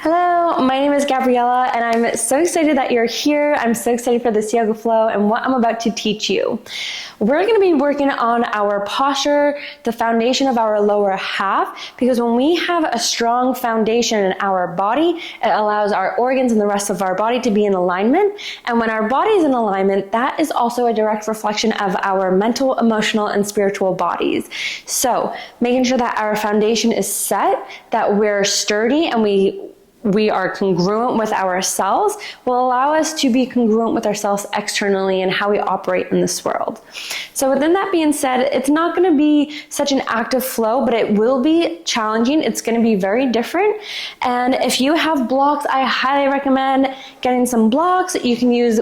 Hello, my name is Gabriella, and I'm so excited that you're here. I'm so excited for this yoga flow and what I'm about to teach you. We're going to be working on our posture, the foundation of our lower half, because when we have a strong foundation in our body, it allows our organs and the rest of our body to be in alignment. And when our body is in alignment, that is also a direct reflection of our mental, emotional, and spiritual bodies. So making sure that our foundation is set, that we're sturdy, and we are congruent with ourselves will allow us to be congruent with ourselves externally and how we operate in this world. So within that being said, it's not going to be such an active flow, but it will be challenging. It's going to be very different. And if you have blocks, I highly recommend getting some blocks. You can use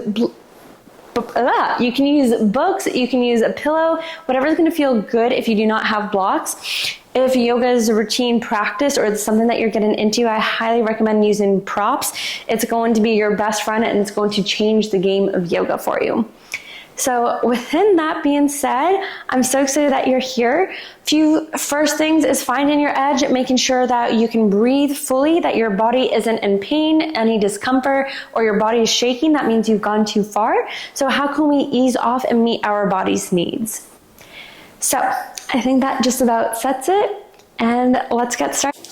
books, you can use a pillow, whatever's going to feel good if you do not have blocks. If yoga is a routine practice or it's something that you're getting into, I highly recommend using props. It's going to be your best friend and it's going to change the game of yoga for you. So within that being said, I'm so excited that you're here. Few first things is finding your edge, making sure that you can breathe fully, that your body isn't in pain, any discomfort, or your body is shaking. That means you've gone too far. So how can we ease off and meet our body's needs? So I think that just about sets it, and let's get started.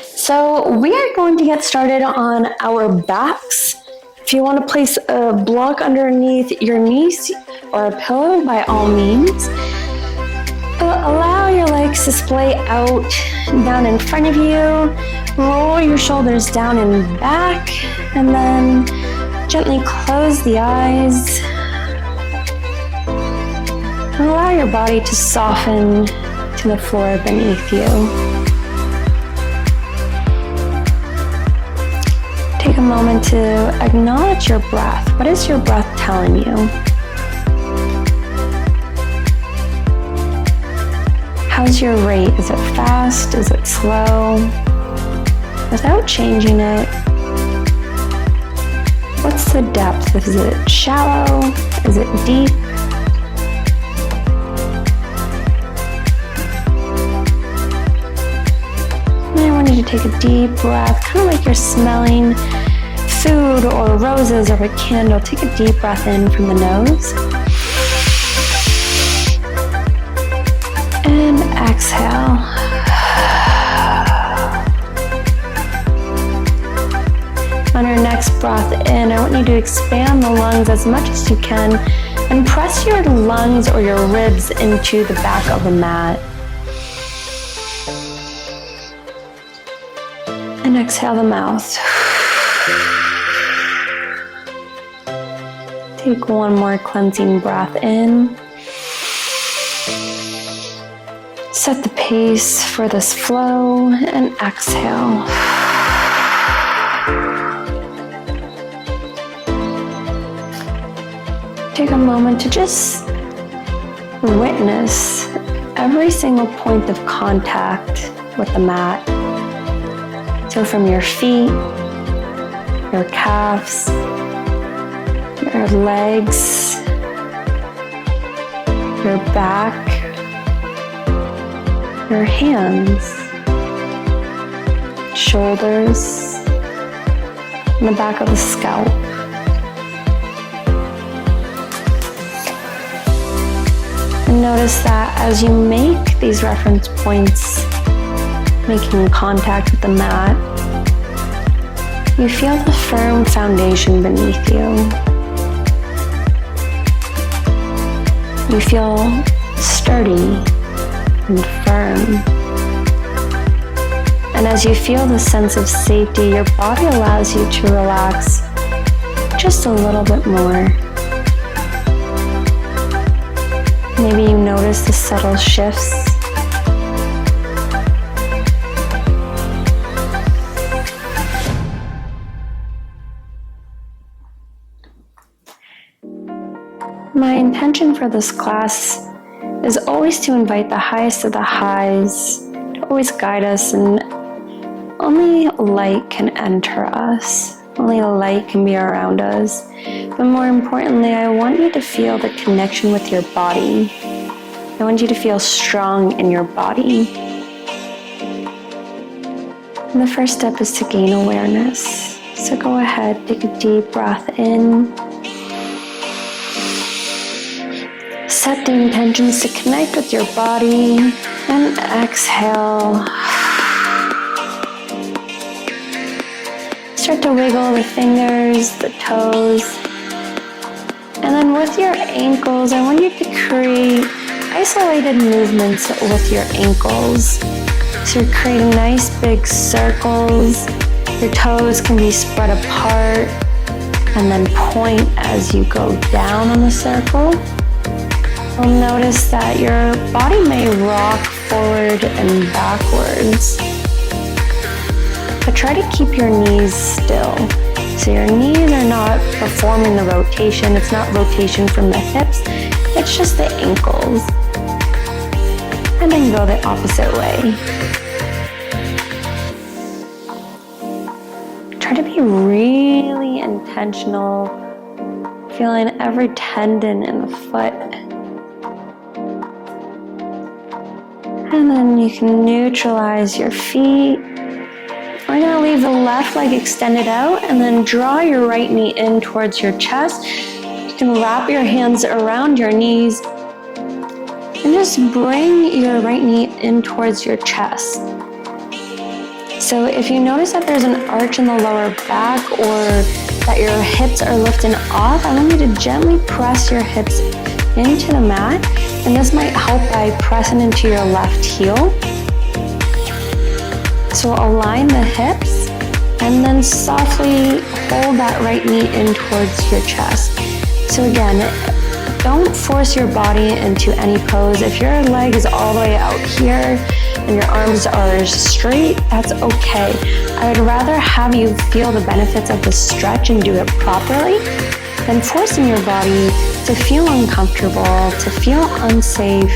So we are going to get started on our backs. If you want to place a block underneath your knees or a pillow, by all means. Allow your legs to splay out down in front of you. Roll your shoulders down and back, and then gently close the eyes. And allow your body to soften to the floor beneath you. Take a moment to acknowledge your breath. What is your breath telling you? How's your rate? Is it fast? Is it slow? Without changing it, what's the depth? Is it shallow? Is it deep? I want you to take a deep breath, kind of like you're smelling food or roses or a candle. Take a deep breath in from the nose. And exhale. On your next breath in, I want you to expand the lungs as much as you can and press your lungs or your ribs into the back of the mat. And exhale the mouth. Take one more cleansing breath in. Set the pace for this flow and exhale. Take a moment to just witness every single point of contact with the mat. So from your feet, your calves, your legs, your back, your hands, shoulders, and the back of the scalp. And notice that as you make these reference points, making contact with the mat, you feel the firm foundation beneath you. You feel sturdy and firm. And as you feel the sense of safety, your body allows you to relax just a little bit more. Maybe you notice the subtle shifts. My intention for this class is always to invite the highest of the highs, to always guide us, and only light can enter us. Only light can be around us. But more importantly, I want you to feel the connection with your body. I want you to feel strong in your body. And the first step is to gain awareness. So go ahead, take a deep breath in. Set the intentions to connect with your body, and exhale. Start to wiggle the fingers, the toes. And then with your ankles, I want you to create isolated movements with your ankles. So you're creating nice big circles. Your toes can be spread apart and then point as you go down on the circle. You'll notice that your body may rock forward and backwards. But try to keep your knees still. So your knees are not performing the rotation. It's not rotation from the hips. It's just the ankles. And then go the opposite way. Try to be really intentional, feeling every tendon in the foot. And then you can neutralize your feet. We're going to leave the left leg extended out and then draw your right knee in towards your chest. You can wrap your hands around your knees and just bring your right knee in towards your chest. So if you notice that there's an arch in the lower back or that your hips are lifting off, I want you to gently press your hips into the mat, and this might help by pressing into your left heel. So align the hips and then softly hold that right knee in towards your chest. So again, don't force your body into any pose. If your leg is all the way out here and your arms are straight, that's okay. I would rather have you feel the benefits of the stretch and do it properly than forcing your body to feel uncomfortable, to feel unsafe,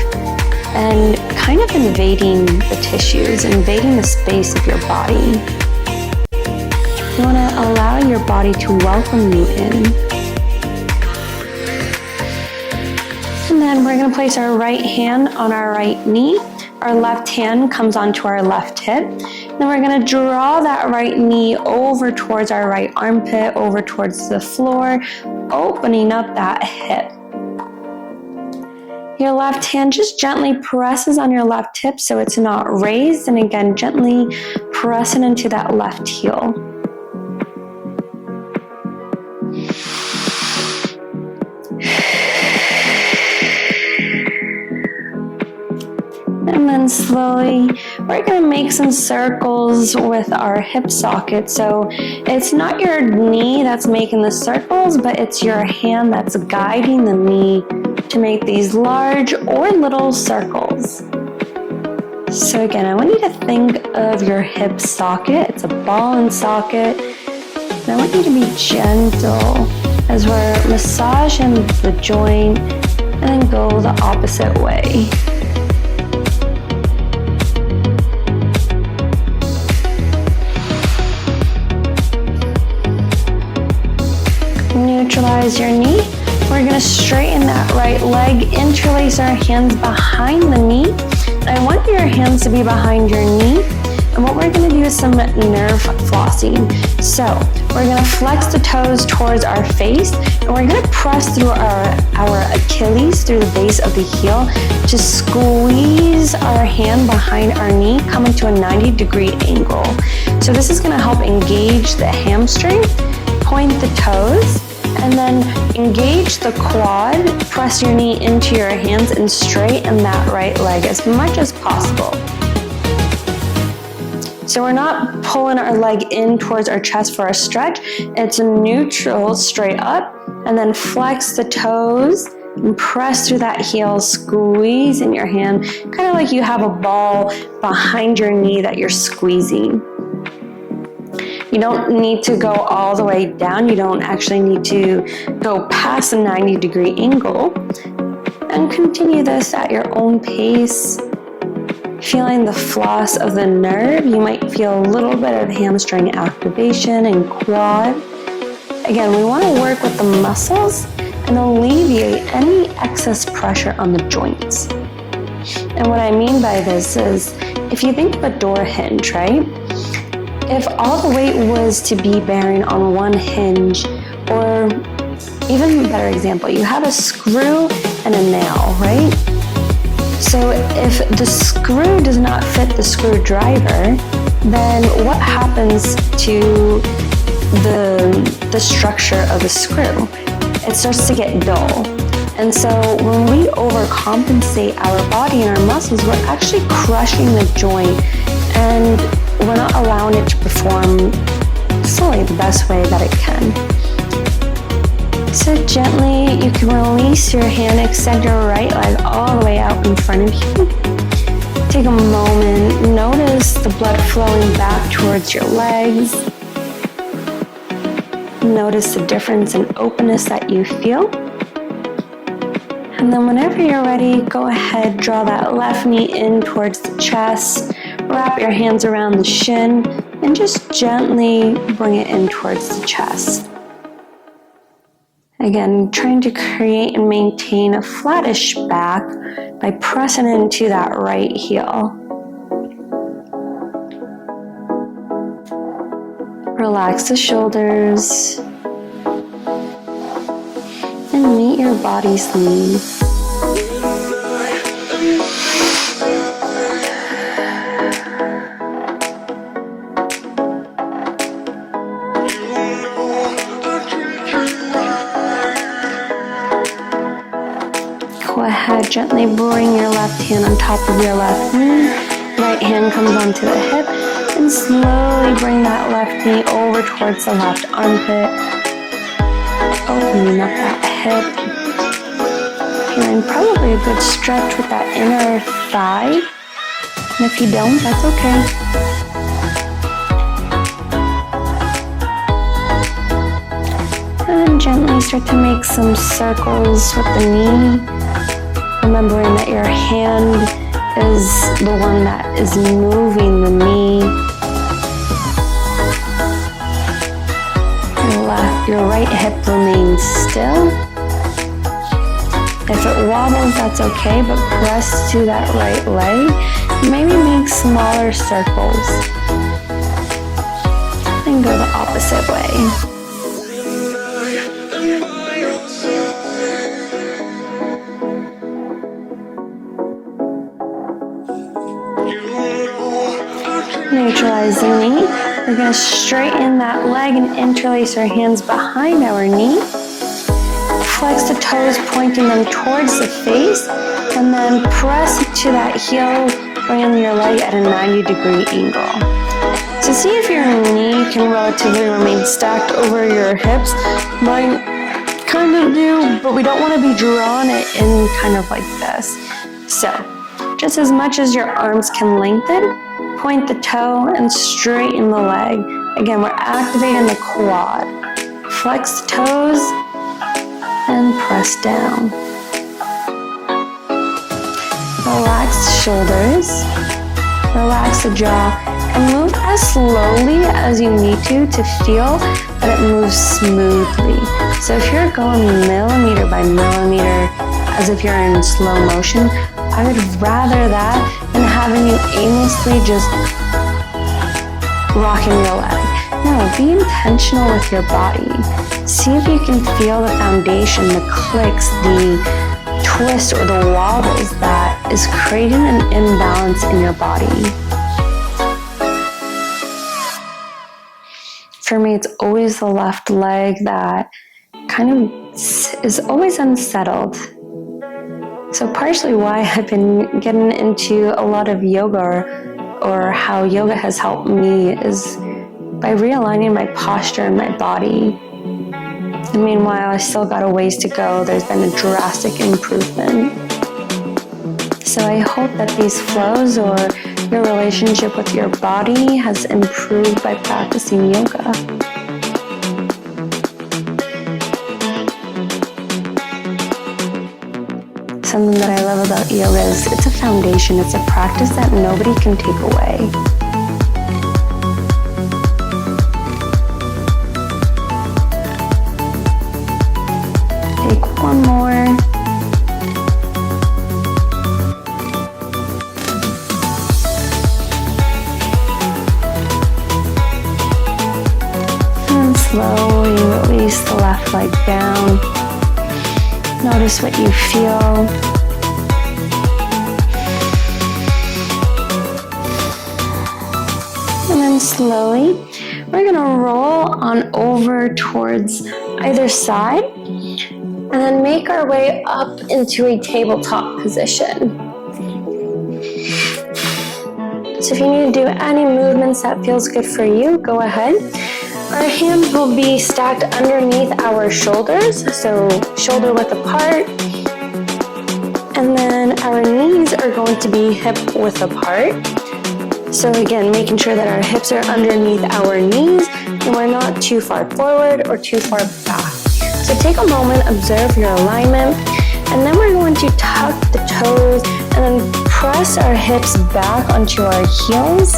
and kind of invading the tissues, invading the space of your body. You want to allow your body to welcome you in. And then we're going to place our right hand on our right knee. Our left hand comes onto our left hip. Then we're going to draw that right knee over towards our right armpit, over towards the floor, opening up that hip. Your left hand just gently presses on your left hip so it's not raised, and again, gently pressing into that left heel. And then slowly, we're going to make some circles with our hip socket. So it's not your knee that's making the circles, but it's your hand that's guiding the knee to make these large or little circles. So again, I want you to think of your hip socket. It's a ball and socket. And I want you to be gentle as we're massaging the joint and then go the opposite way. Neutralize your knee. We're going to straighten that right leg, interlace our hands behind the knee. I want your hands to be behind your knee. And what we're going to do is some nerve flossing. So we're going to flex the toes towards our face, and we're going to press through our Achilles, through the base of the heel, to squeeze our hand behind our knee, come into a 90-degree angle. So this is going to help engage the hamstring, point the toes, and then engage the quad, press your knee into your hands and straighten that right leg as much as possible. So we're not pulling our leg in towards our chest for a stretch. It's a neutral, straight up, and then flex the toes and press through that heel, squeeze in your hand, kind of like you have a ball behind your knee that you're squeezing. You don't need to go all the way down. You don't actually need to go past a 90-degree angle. And continue this at your own pace. Feeling the floss of the nerve. You might feel a little bit of hamstring activation and quad. Again, we want to work with the muscles and alleviate any excess pressure on the joints. And what I mean by this is, if you think of a door hinge, right? If all the weight was to be bearing on one hinge, or even a better example, you have a screw and a nail, right? So if the screw does not fit the screwdriver, then what happens to the structure of the screw? It starts to get dull. And so when we overcompensate our body and our muscles, we're actually crushing the joint, and we're not allowing it to perform fully the best way that it can. So gently, you can release your hand, extend your right leg all the way out in front of you. Take a moment, notice the blood flowing back towards your legs. Notice the difference in openness that you feel. And then whenever you're ready, go ahead, draw that left knee in towards the chest, wrap your hands around the shin, and just gently bring it in towards the chest. Again, trying to create and maintain a flattish back by pressing into that right heel. Relax the shoulders and meet your body's needs. Go ahead, gently bring your left hand on top of your left knee. Right hand comes onto the hip, and slowly bring that left knee over towards the left armpit, opening up that hip. Feeling probably a good stretch with that inner thigh. And if you don't, that's okay. And gently start to make some circles with the knee, remembering that your hand is the one that is moving the knee. Your right hip remains still. If it wobbles, that's okay, but press to that right leg. Maybe make smaller circles. And go the opposite way. Neutralize the knee. We're going to straighten that leg and interlace our hands behind our knee. Flex the toes, pointing them towards the face, and then press to that heel, bringing your leg at a 90-degree angle. So see if your knee can relatively remain stacked over your hips. Mine kind of do, but we don't want to be drawn it in kind of like this. So just as much as your arms can lengthen, point the toe and straighten the leg. Again, we're activating the quad. Flex the toes and press down. Relax the shoulders, relax the jaw, and move as slowly as you need to feel that it moves smoothly. So if you're going millimeter by millimeter, as if you're in slow motion, I would rather that than having you aimlessly just rocking your leg. No, be intentional with your body. See if you can feel the foundation, the clicks, the twist, or the wobbles that is creating an imbalance in your body. For me, it's always the left leg that kind of is always unsettled. So partially why I've been getting into a lot of yoga, or how yoga has helped me, is by realigning my posture and my body. And meanwhile, I still got a ways to go. There's been a drastic improvement. So I hope that these flows, or your relationship with your body, has improved by practicing yoga. Something that I love about yoga is it's a foundation, it's a practice that nobody can take away. place the left leg down. Notice what you feel. And then slowly, we're gonna roll on over towards either side and then make our way up into a tabletop position. So if you need to do any movements that feels good for you, go ahead. Our hands will be stacked underneath our shoulders, so shoulder width apart. And then our knees are going to be hip width apart. So again, making sure that our hips are underneath our knees and we're not too far forward or too far back. So take a moment, observe your alignment, and then we're going to tuck the toes and then press our hips back onto our heels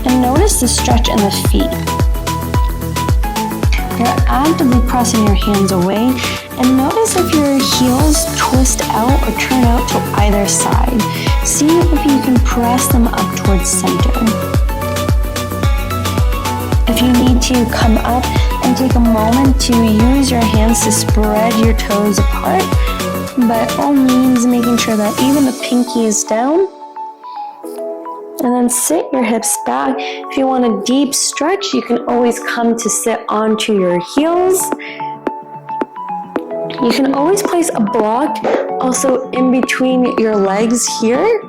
and notice the stretch in the feet. You're actively pressing your hands away and notice if your heels twist out or turn out to either side. See if you can press them up towards center. If you need to come up and take a moment to use your hands to spread your toes apart, by all means making sure that even the pinky is down. And then sit your hips back. If you want a deep stretch, you can always come to sit onto your heels. You can always place a block also in between your legs here.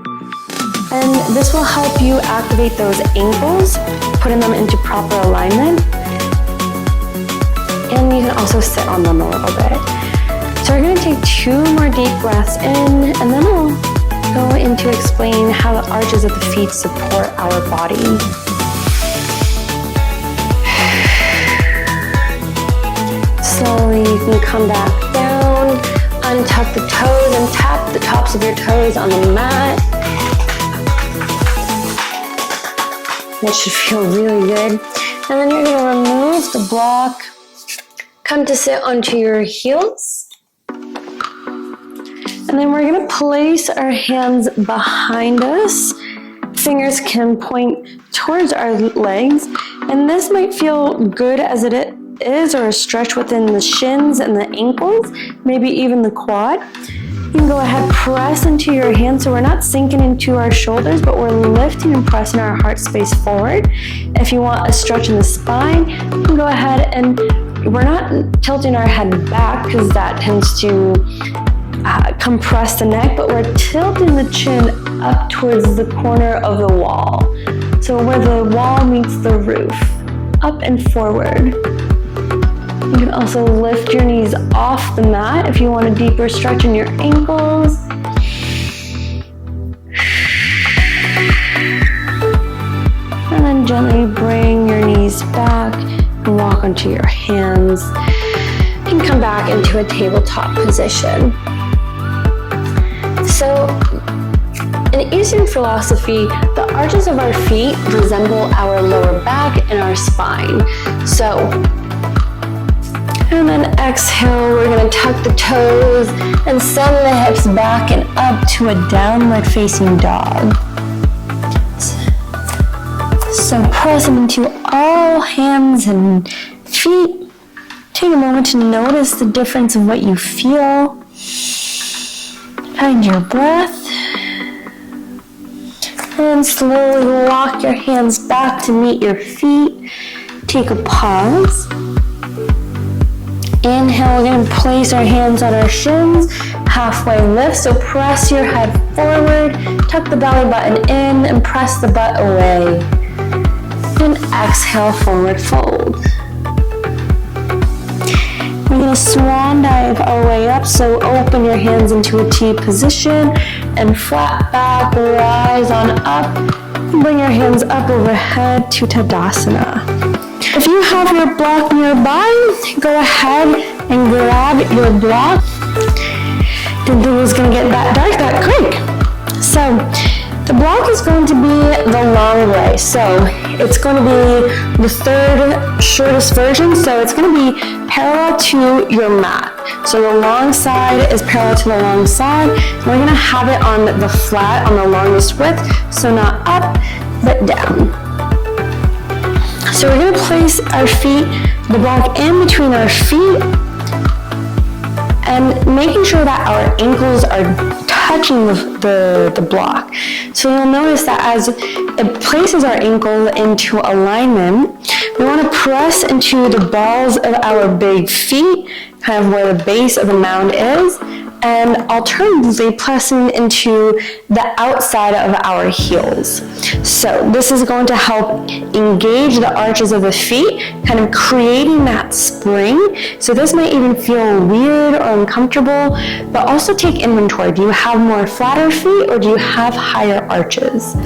And this will help you activate those ankles, putting them into proper alignment. And you can also sit on them a little bit. So we're going to take 2 more deep breaths in, and then we'll go into explaining how the arches of the feet support our body. Slowly you can come back down, untuck the toes and tap the tops of your toes on the mat. That should feel really good. And then you're going to remove the block, come to sit onto your heels. And then we're going to place our hands behind us. Fingers can point towards our legs. And this might feel good as it is, or a stretch within the shins and the ankles, maybe even the quad. You can go ahead, press into your hands so we're not sinking into our shoulders, but we're lifting and pressing our heart space forward. If you want a stretch in the spine, you can go ahead and we're not tilting our head back because that tends to compress the neck, but we're tilting the chin up towards the corner of the wall. So where the wall meets the roof, up and forward. You can also lift your knees off the mat if you want a deeper stretch in your ankles. And then gently bring your knees back and walk onto your hands. And come back into a tabletop position. So, in Eastern philosophy, the arches of our feet resemble our lower back and our spine. So, and then exhale, we're going to tuck the toes and send the hips back and up to a downward facing dog. So press them into all hands and feet. Take a moment to notice the difference in what you feel. Find your breath. And slowly walk your hands back to meet your feet. Take a pause. Inhale, we're going to place our hands on our shins, halfway lift, so press your head forward, tuck the belly button in, and press the butt away. And exhale, forward fold. We're going to swan dive our way up, so open your hands into a T position, and flat back, rise on up, and bring your hands up overhead to Tadasana. If you have your block nearby, go ahead and grab your block. Didn't think it was going to get that dark that quick. So the block is going to be the long way. So it's going to be the third shortest version. So it's going to be parallel to your mat. So the long side is parallel to the long side. We're going to have it on the flat on the longest width. So not up, but down. So we're going to place our feet, the block in between our feet, and making sure that our ankles are touching the block. So you'll notice that as it places our ankle into alignment, we want to press into the balls of our big feet, kind of where the base of the mound is, and alternatively pressing into the outside of our heels. So this is going to help engage the arches of the feet, kind of creating that spring. So this might even feel weird or uncomfortable, but also take inventory. Do you have more flatter feet or do you have higher arches?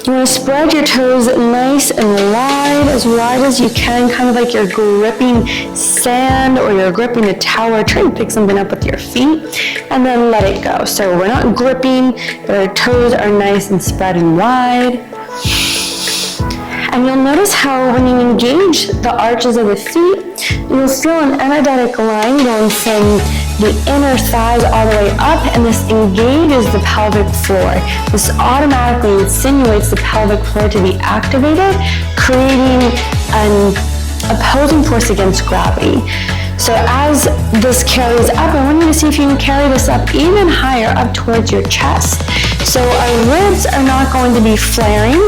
You want to spread your toes nice and wide as you can, kind of like you're gripping sand or you're gripping a tower, trying to pick something up with your feet, and then let it go. So we're not gripping, but our toes are nice and spread and wide. And you'll notice how when you engage the arches of the feet, you'll feel an energetic line going from the inner thighs all the way up, and this engages the pelvic floor. This automatically insinuates the pelvic floor to be activated, creating an opposing force against gravity. So as this carries up, I want you to see if you can carry this up even higher, up towards your chest. So our ribs are not going to be flaring.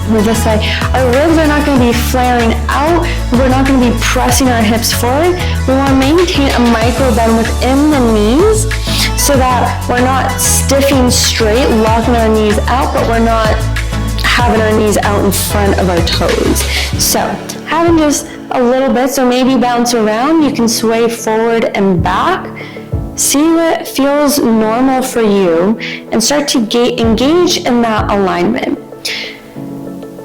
This way, our ribs are not going to be flaring out. We're not going to be pressing our hips forward. We want to maintain a micro bend within the knees so that we're not stiffing straight, locking our knees out, but we're not having our knees out in front of our toes. So having just a little bit, so maybe bounce around, you can sway forward and back. See what feels normal for you and start to engage in that alignment.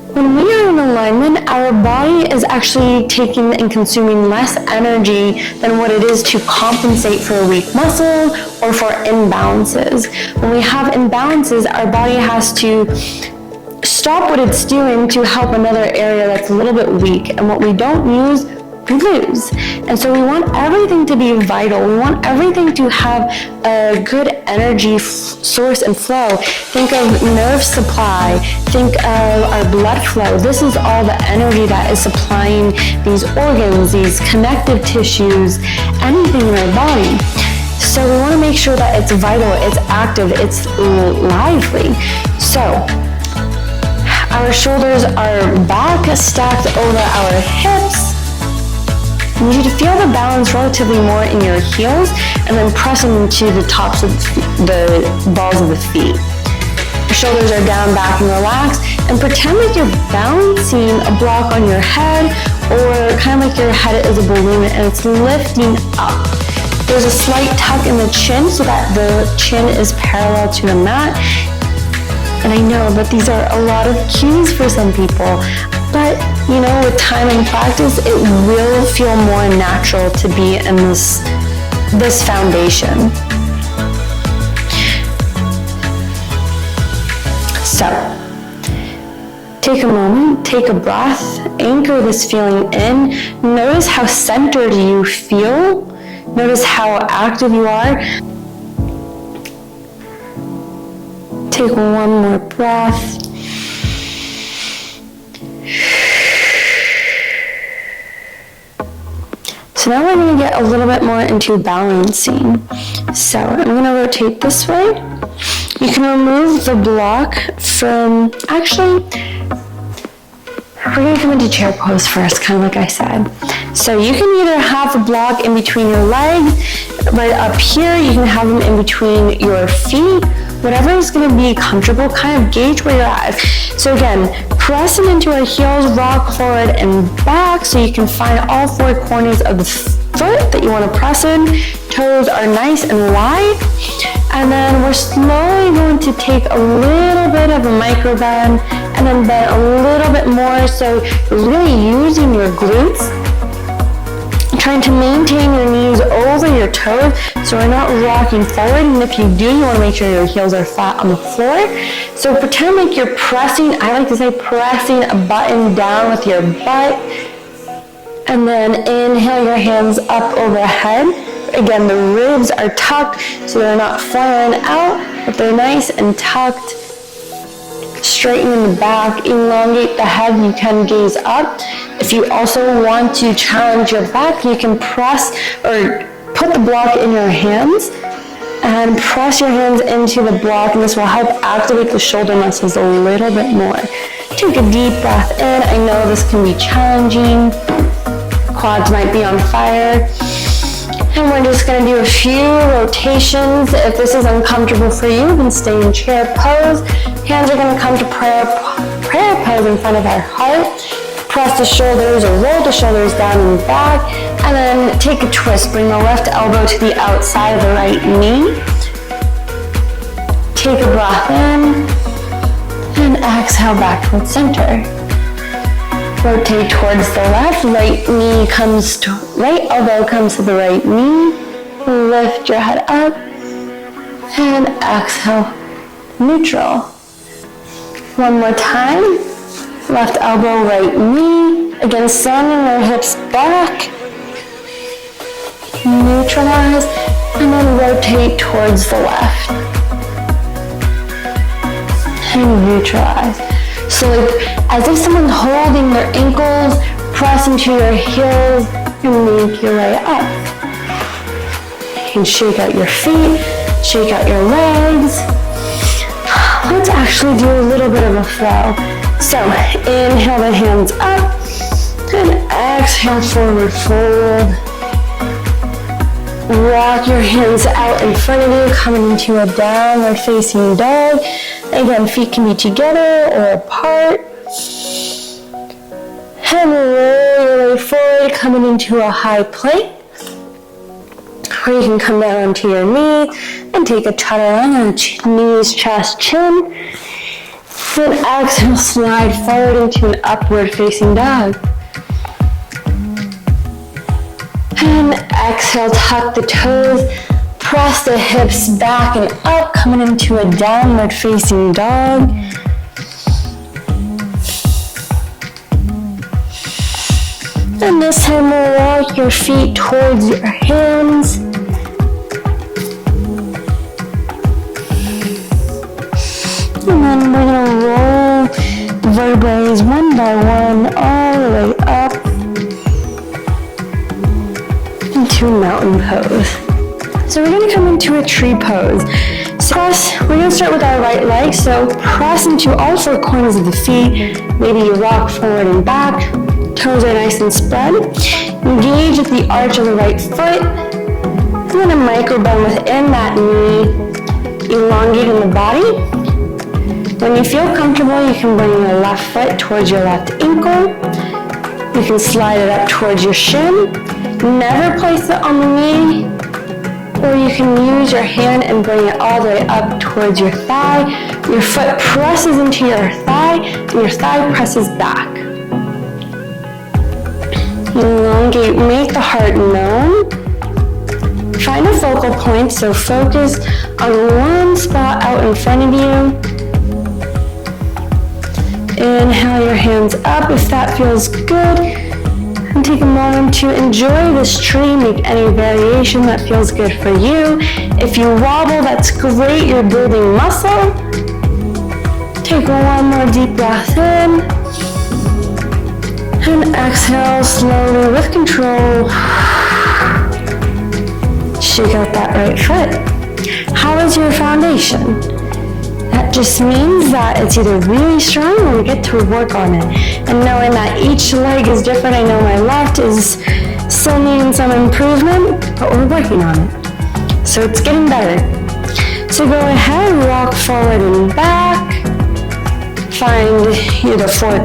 When we are in alignment, our body is actually taking and consuming less energy than what it is to compensate for a weak muscle or for imbalances. When we have imbalances, our body has to stop what it's doing to help another area that's a little bit weak. And what we don't use, we lose. And so we want everything to be vital. We want everything to have a good energy source and flow. Think of nerve supply. Think of our blood flow. This is all the energy that is supplying these organs, these connective tissues, anything in our body. So we want to make sure that it's vital, it's active, it's lively. So our shoulders are back, stacked over our hips. I need you to feel the balance relatively more in your heels and then press them into the tops of the balls of the feet. Your shoulders are down, back, and relaxed, and pretend like you're balancing a block on your head, or kind of like your head is a balloon and it's lifting up. There's a slight tuck in the chin so that the chin is parallel to the mat. And I know that these are a lot of cues for some people, but you know, with time and practice, it will feel more natural to be in this foundation. So, take a moment, take a breath, anchor this feeling in. Notice how centered you feel. Notice how active you are. Take one more breath. So now we're going to get a little bit more into balancing. So I'm going to rotate this way. You can remove the block from, actually, we're going to come into chair pose first, kind of like I said. So you can either have the block in between your legs, right up here. You can have them in between your feet. Whatever is going to be comfortable, kind of gauge where you're at. So again, pressing into our heels, rock forward and back so you can find all four corners of the foot that you want to press in. Toes are nice and wide. And then we're slowly going to take a little bit of a micro bend and then bend a little bit more. So you're really using your glutes. Trying to maintain your knees over your toes so we're not rocking forward, and if you do, you want to make sure your heels are flat on the floor. So pretend like you're pressing, I like to say pressing a button down with your butt, and then inhale your hands up overhead. Again, the ribs are tucked so they're not flaring out, but they're nice and tucked. straighten in the back, elongate the head, you can gaze up. If you also want to challenge your back, you can press or put the block in your hands and press your hands into the block, and this will help activate the shoulder muscles a little bit more. Take a deep breath in. I know this can be challenging. Quads might be on fire. And we're just going to do a few rotations. If this is uncomfortable for you, then stay in chair pose. Hands are going to come to prayer pose in front of our heart. Press the shoulders or roll the shoulders down and back. And then take a twist. Bring the left elbow to the outside of the right knee. Take a breath in. And exhale back towards center. Rotate towards the left. Right elbow comes to the right knee. Lift your head up. And exhale, neutral. One more time. Left elbow, right knee. Again, sending our hips back. Neutralize. And then rotate towards the left. And neutralize. So as if someone's holding their ankles, press into your heels and make your way up. You can shake out your feet, shake out your legs. Let's actually do a little bit of a flow. So inhale the hands up and exhale forward fold. Walk your hands out in front of you, coming into a downward facing dog. Again, feet can be together or apart. And roll your way forward, coming into a high plank. Or you can come down onto your knees and take a chaturanga, knees, chest, chin. Then exhale, slide forward into an upward facing dog. And exhale, tuck the toes, press the hips back and up, coming into a downward facing dog. And this time we'll walk your feet towards your hands. And then we're going to roll vertebrae one by one all the way up into mountain pose. So we're going to come into a tree pose. So we're going to start with our right leg. So press into all four corners of the feet. Maybe you rock forward and back. Toes are nice and spread. Engage at the arch of the right foot. And then a micro bend within that knee, elongating the body. When you feel comfortable, you can bring your left foot towards your left ankle. You can slide it up towards your shin. Never place it on the knee, or you can use your hand and bring it all the way up towards your thigh. Your foot presses into your thigh, and your thigh presses back. Elongate, make the heart known. Find a focal point, so focus on one spot out in front of you. Inhale your hands up if that feels good. And take a moment to enjoy this tree. Make any variation that feels good for you. If you wobble, that's great. You're building muscle. Take one more deep breath in. And exhale slowly with control. Shake out that right foot. How is your foundation? That just means that it's either really strong or we get to work on it. And knowing that each leg is different, I know my left is still needing some improvement, but we're working on it. So it's getting better. So go ahead, walk forward and back. Find either four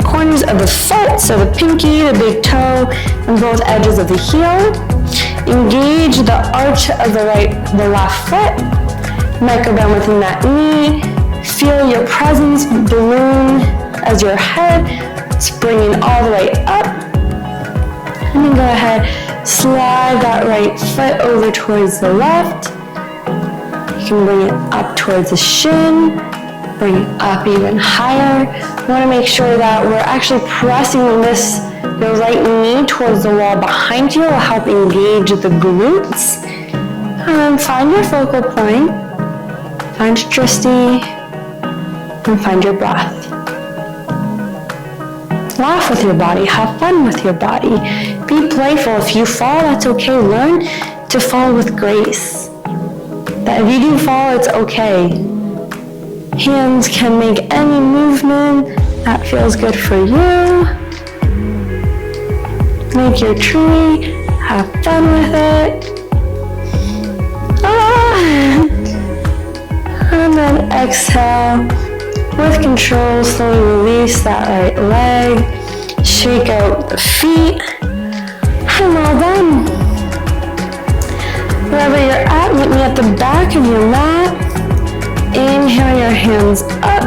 corners of the foot, so the pinky, the big toe, and both edges of the heel. Engage the arch of the left foot. Micro bend within that knee. Feel your presence balloon as your head is bringing all the way up. And then go ahead, slide that right foot over towards the left. You can bring it up towards the shin. Bring it up even higher. You want to make sure that we're actually pressing your right knee towards the wall behind you. Will help engage the glutes. And then find your focal point. Find Tristy. and find your breath. Laugh with your body, have fun with your body. Be playful. If you fall, that's okay. Learn to fall with grace. That if you do fall, it's okay. Hands can make any movement that feels good for you. Make your tree, have fun with it. And then exhale. With control, slowly release that right leg. Shake out the feet. And well done. Wherever you're at, meet me at the back of your mat. Inhale your hands up.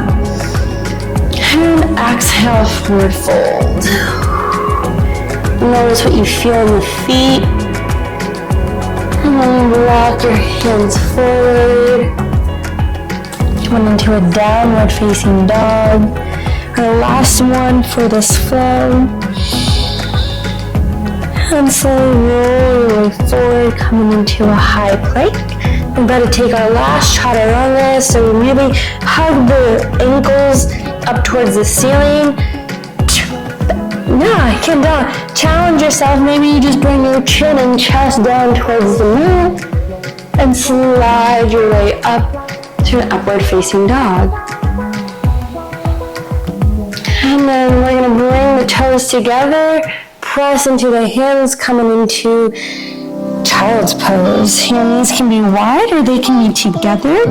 And exhale, forward fold. Notice what you feel in the feet. And then walk your hands forward. One into a downward facing dog. Our last one for this flow. And slowly roll your way forward, coming into a high plank. We're about to take our last chaturanga, so really hug the ankles up towards the ceiling. Yeah, come down. Challenge yourself. Maybe you just bring your chin and chest down towards the mat and slide your way up to an upward facing dog. And then we're going to bring the toes together, press into the hands, coming into child's pose. Hands can be wide or they can be together.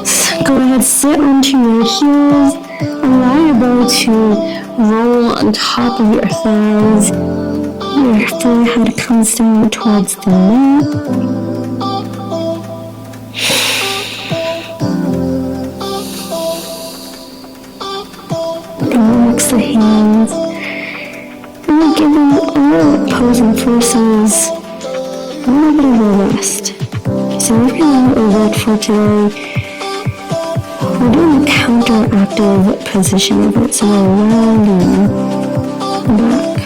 So go ahead, sit onto your heels, allow your belly to roll on top of your thighs. Your forehead comes down towards the mat. Relax the hands. And we're giving all opposing forces a little bit of a rest. So we're going to work for today. We're doing a counteractive position of it. So we're rounding the back,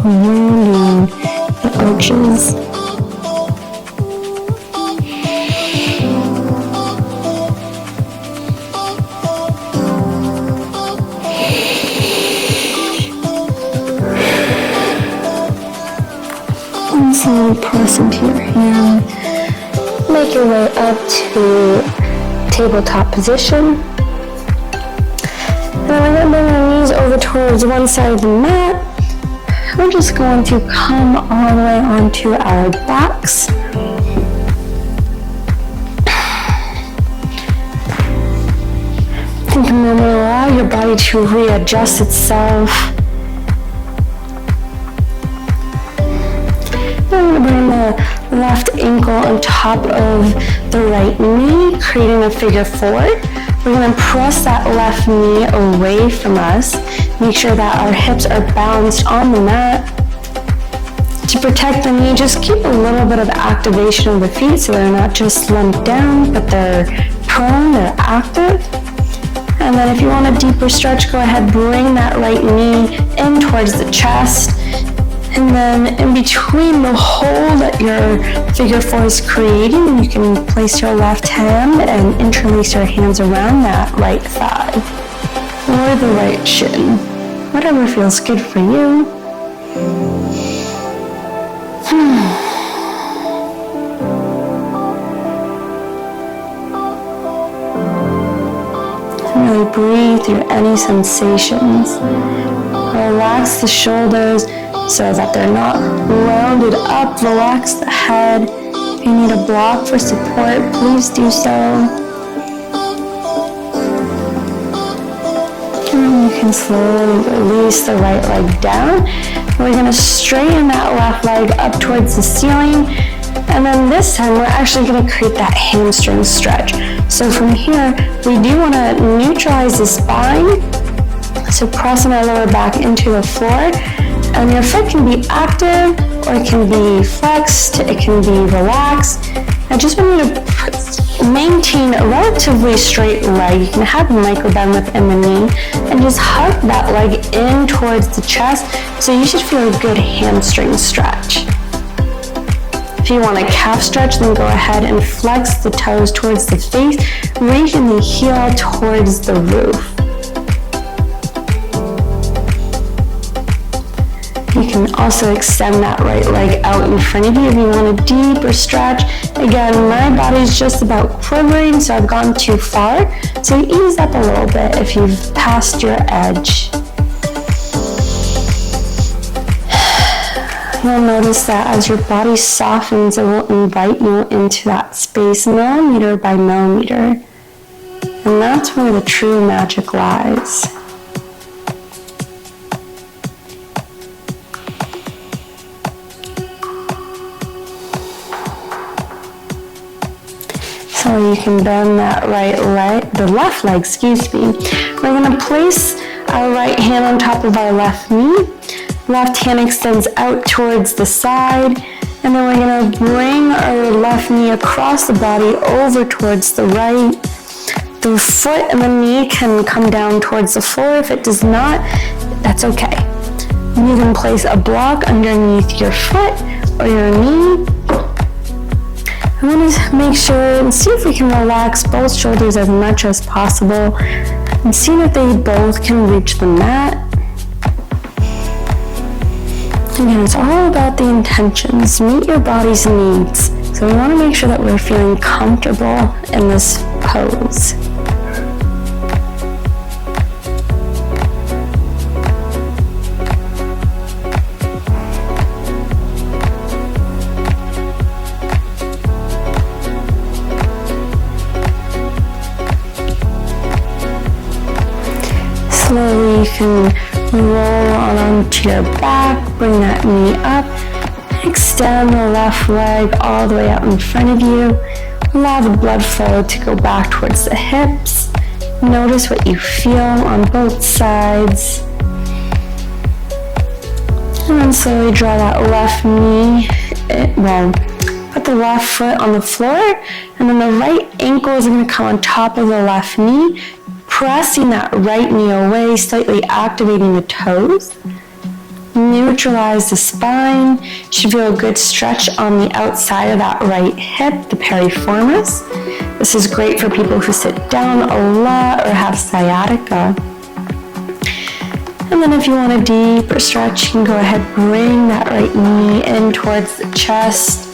we're rounding the arches. And slowly press into your hand. Make your way up to tabletop position. And then we're going to bring our knees over towards one side of the mat. We're just going to come all the way onto our backs. Take a moment, allow your body to readjust itself. Then we're going to bring the left ankle on top of the right knee, creating a figure four. We're going to press that left knee away from us. Make sure that our hips are balanced on the mat. To protect the knee, just keep a little bit of activation of the feet so they're not just slumped down, but they're prone, they're active. And then if you want a deeper stretch, go ahead, bring that right knee in towards the chest. And then in between the hole that your figure four is creating, you can place your left hand and interlace your hands around that right thigh or the right shin. Whatever feels good for you. Really breathe through any sensations. Relax the shoulders so that they're not rounded up. Relax the head. If you need a block for support, please do so. And you can slowly release the right leg down. We're going to straighten that left leg up towards the ceiling. And then this time, we're actually going to create that hamstring stretch. So from here, we do want to neutralize the spine. So pressing our lower back into the floor. And your foot can be active, or it can be flexed, it can be relaxed. I just want you to maintain a relatively straight leg. You can have a micro bend within the knee, and just hug that leg in towards the chest, so you should feel a good hamstring stretch. If If you want a calf stretch, then go ahead and flex the toes towards the face, raking the heel towards the roof. You can also extend that right leg out in front of you if you want a deeper stretch. Again, my body's just about quivering, so I've gone too far. So ease up a little bit if you've passed your edge. You'll notice that as your body softens, it will invite you into that space millimeter by millimeter. And that's where the true magic lies. So you can bend that the left leg, excuse me. We're going to place our right hand on top of our left knee. Left hand extends out towards the side, and then we're going to bring our left knee across the body over towards the right. The foot and the knee can come down towards the floor. If it does not, that's okay. You can place a block underneath your foot or your knee. I want to make sure and see if we can relax both shoulders as much as possible and see if they both can reach the mat. Again, it's all about the intentions. Meet your body's needs. So we want to make sure that we're feeling comfortable in this pose. Slowly you can roll on onto your back, bring that knee up, extend the left leg all the way out in front of you. Allow the blood flow to go back towards the hips. Notice what you feel on both sides. And then slowly draw that left knee, put the left foot on the floor, and then the right ankle is going to come on top of the left knee, pressing that right knee away, slightly activating the toes. Neutralize the spine. You should feel a good stretch on the outside of that right hip, the piriformis. This is great for people who sit down a lot or have sciatica. And then if you want a deeper stretch, you can go ahead, bring that right knee in towards the chest.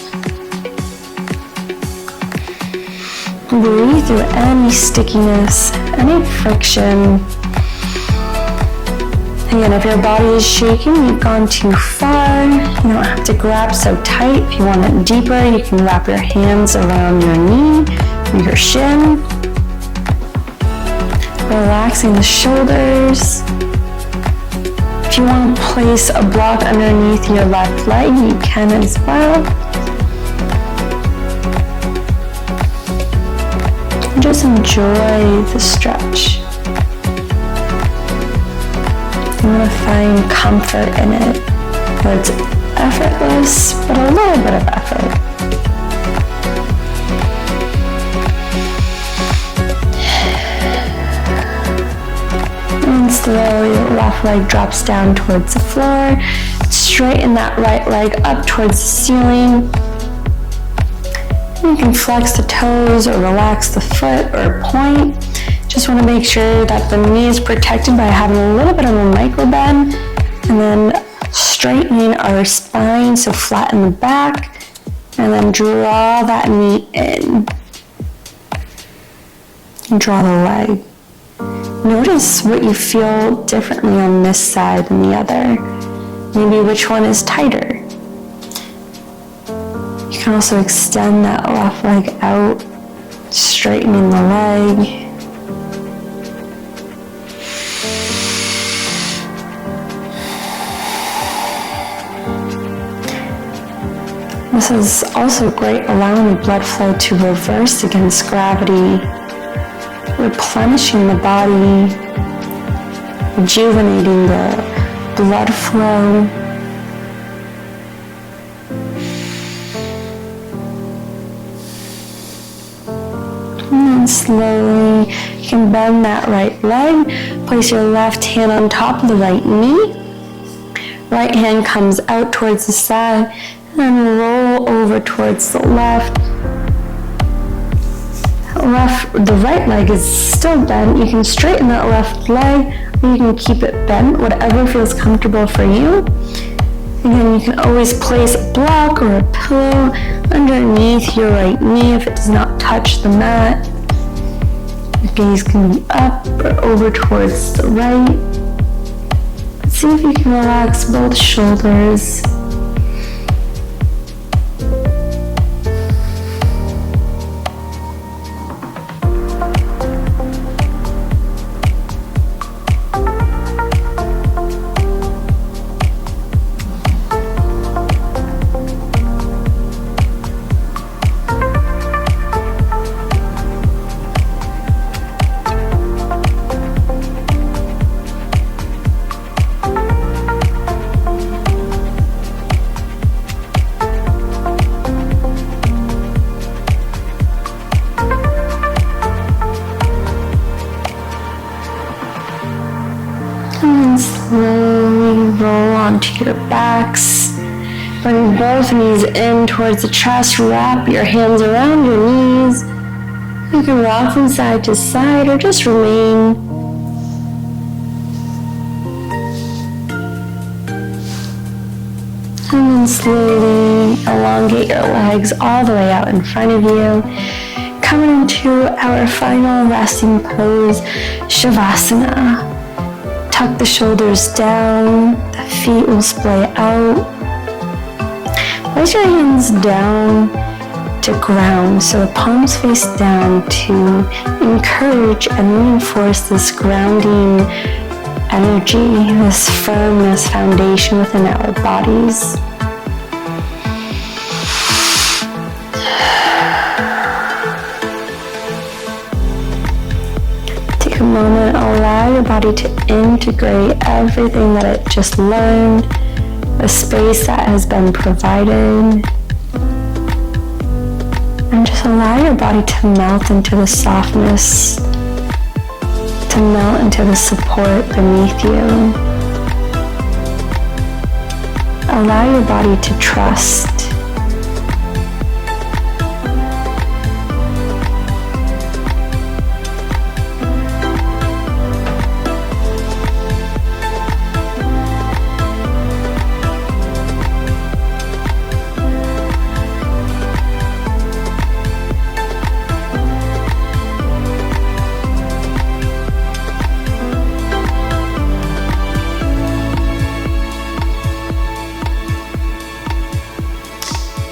Breathe through any stickiness, any friction. Again, if your body is shaking, you've gone too far. You don't have to grab so tight. If you want it deeper, you can wrap your hands around your knee or your shin. Relaxing the shoulders. If you want to place a block underneath your left leg, you can as well. Just enjoy the stretch. You want to find comfort in it, where it's effortless, but a little bit of effort. And slowly, the left leg drops down towards the floor. Straighten that right leg up towards the ceiling. You can flex the toes or relax the foot or point. Just want to make sure that the knee is protected by having a little bit of a micro bend, and then straightening our spine, so flatten the back, and then draw that knee in. And draw the leg. Notice what you feel differently on this side than the other. Maybe which one is tighter. You can also extend that left leg out, straightening the leg. This is also great, allowing the blood flow to reverse against gravity, replenishing the body, rejuvenating the blood flow. And then slowly, you can bend that right leg, place your left hand on top of the right knee. Right hand comes out towards the side, Then roll over towards the left. The right leg is still bent. You can straighten that left leg, or you can keep it bent, whatever feels comfortable for you. And then you can always place a block or a pillow underneath your right knee if it does not touch the mat. The gaze can be up or over towards the right. Let's see if you can relax both shoulders. And slowly roll onto your backs. Bring both knees in towards the chest. Wrap your hands around your knees. You can rock from side to side or just remain. And then slowly elongate your legs all the way out in front of you. Coming into our final resting pose, Shavasana. Tuck the shoulders down, the feet will splay out. Place your hands down to ground, so the palms face down to encourage and reinforce this grounding energy, this firmness foundation within our bodies. Take a moment, allow your body to integrate everything that it just learned, the space that has been provided, and just allow your body to melt into the softness, to melt into the support beneath you. Allow your body to trust.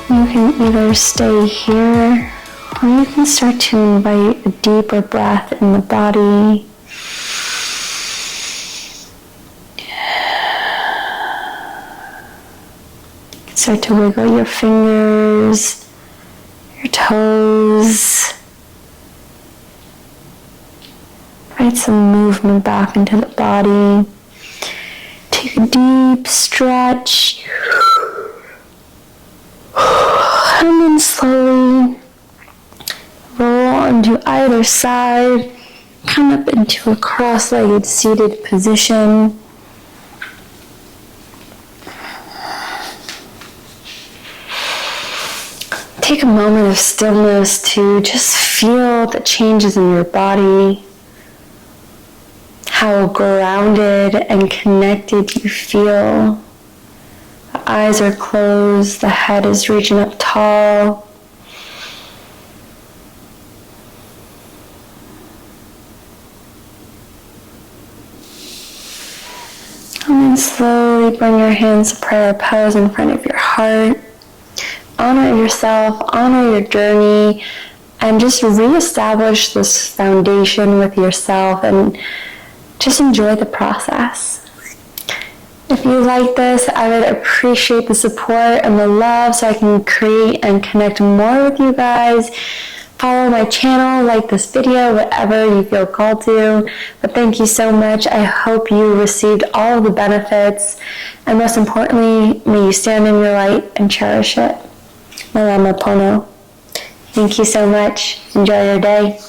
You can either stay here, or you can start to invite a deeper breath in the body. You can start to wiggle your fingers, your toes. Invite some movement back into the body. Take a deep stretch. And then slowly roll onto either side. Come up into a cross-legged seated position. Take a moment of stillness to just feel the changes in your body. How grounded and connected you feel. The eyes are closed, the head is reaching up tall. And then slowly bring your hands to prayer pose in front of your heart. Honor yourself, honor your journey, and just reestablish this foundation with yourself and just enjoy the process. If you like this, I would appreciate the support and the love so I can create and connect more with you guys. Follow my channel, like this video, whatever you feel called to. But thank you so much. I hope you received all of the benefits. And most importantly, may you stand in your light and cherish it. Malama Pono. Thank you so much. Enjoy your day.